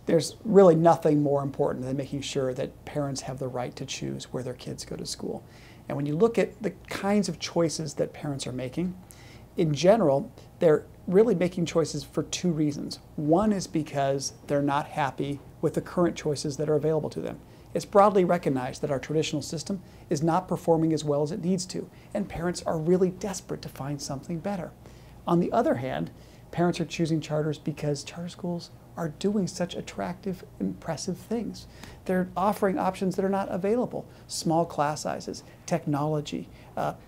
There's really nothing more important than making sure that parents have the right to choose where their kids go to school. And when you look at the kinds of choices that parents are making, in general, they're really making choices for two reasons. One is because they're not happy with the current choices that are available to them. It's broadly recognized that our traditional system is not performing as well as it needs to, and parents are really desperate to find something better. On the other hand, parents are choosing charters because charter schools are doing such attractive, impressive things. They're offering options that are not available. Small class sizes, technology,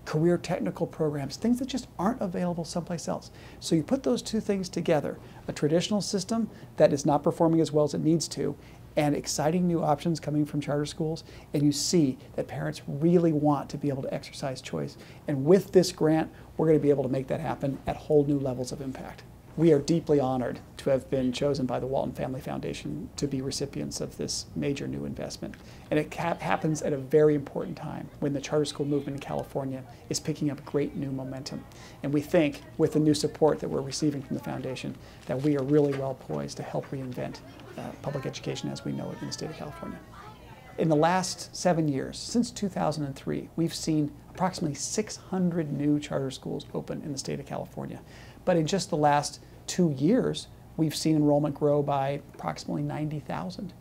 career technical programs, things that just aren't available someplace else. So you put those two things together, a traditional system that is not performing as well as it needs to, and exciting new options coming from charter schools, and you see that parents really want to be able to exercise choice. And with this grant, we're going to be able to make that happen at whole new levels of impact. We are deeply honored to have been chosen by the Walton Family Foundation to be recipients of this major new investment. And it happens at a very important time when the charter school movement in California is picking up great new momentum. And we think, with the new support that we're receiving from the foundation, that we are really well poised to help reinvent public education as we know it in the state of California. In the last 7 years, since 2003, we've seen approximately 600 new charter schools open in the state of California. But in just the last 2 years, we've seen enrollment grow by approximately 90,000.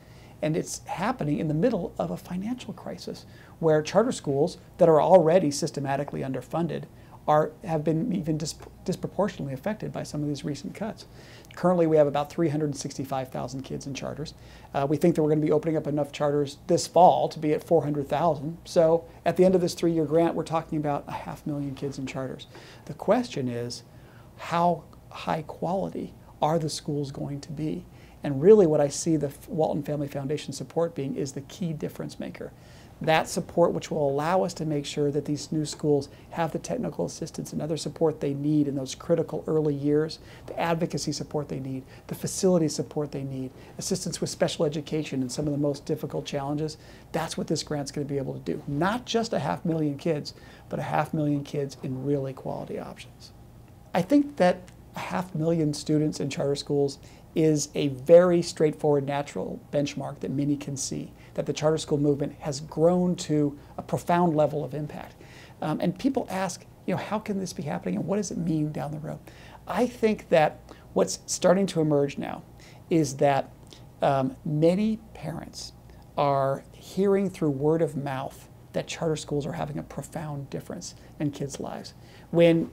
And it's happening in the middle of a financial crisis where charter schools that are already systematically underfunded have been even disproportionately affected by some of these recent cuts. Currently, we have about 365,000 kids in charters. We think that we're going to be opening up enough charters this fall to be at 400,000. So at the end of this 3-year grant, we're talking about 500,000 kids in charters. The question is, how high quality are the schools going to be? And really what I see the Walton Family Foundation support being is the key difference maker. That support which will allow us to make sure that these new schools have the technical assistance and other support they need in those critical early years, the advocacy support they need, the facility support they need, assistance with special education and some of the most difficult challenges. That's what this grant's going to be able to do. Not just 500,000 kids, but 500,000 kids in really quality options. I think that 500,000 students in charter schools is a very straightforward, natural benchmark that many can see, that the charter school movement has grown to a profound level of impact. And people ask, how can this be happening and what does it mean down the road? I think that what's starting to emerge now is that many parents are hearing through word of mouth that charter schools are having a profound difference in kids' lives. When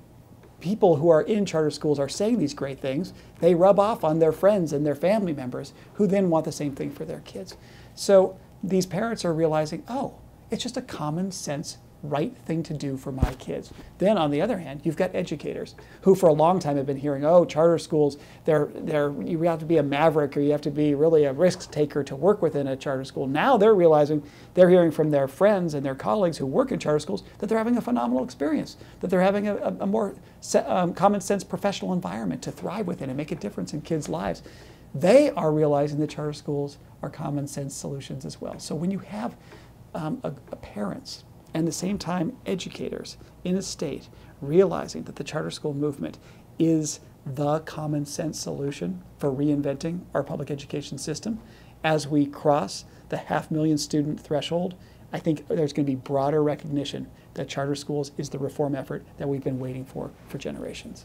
people who are in charter schools are saying these great things, they rub off on their friends and their family members who then want the same thing for their kids. So these parents are realizing, oh, it's just a common sense right thing to do for my kids. Then on the other hand, you've got educators who for a long time have been hearing, oh, charter schools, you have to be a maverick or you have to be really a risk taker to work within a charter school. Now they're realizing, they're hearing from their friends and their colleagues who work in charter schools that they're having a phenomenal experience, that they're having a more common sense professional environment to thrive within and make a difference in kids' lives. They are realizing that charter schools are common sense solutions as well. So when you have parents and at the same time educators in a state realizing that the charter school movement is the common sense solution for reinventing our public education system, as we cross the 500,000 student threshold, I think there's going to be broader recognition that charter schools is the reform effort that we've been waiting for generations.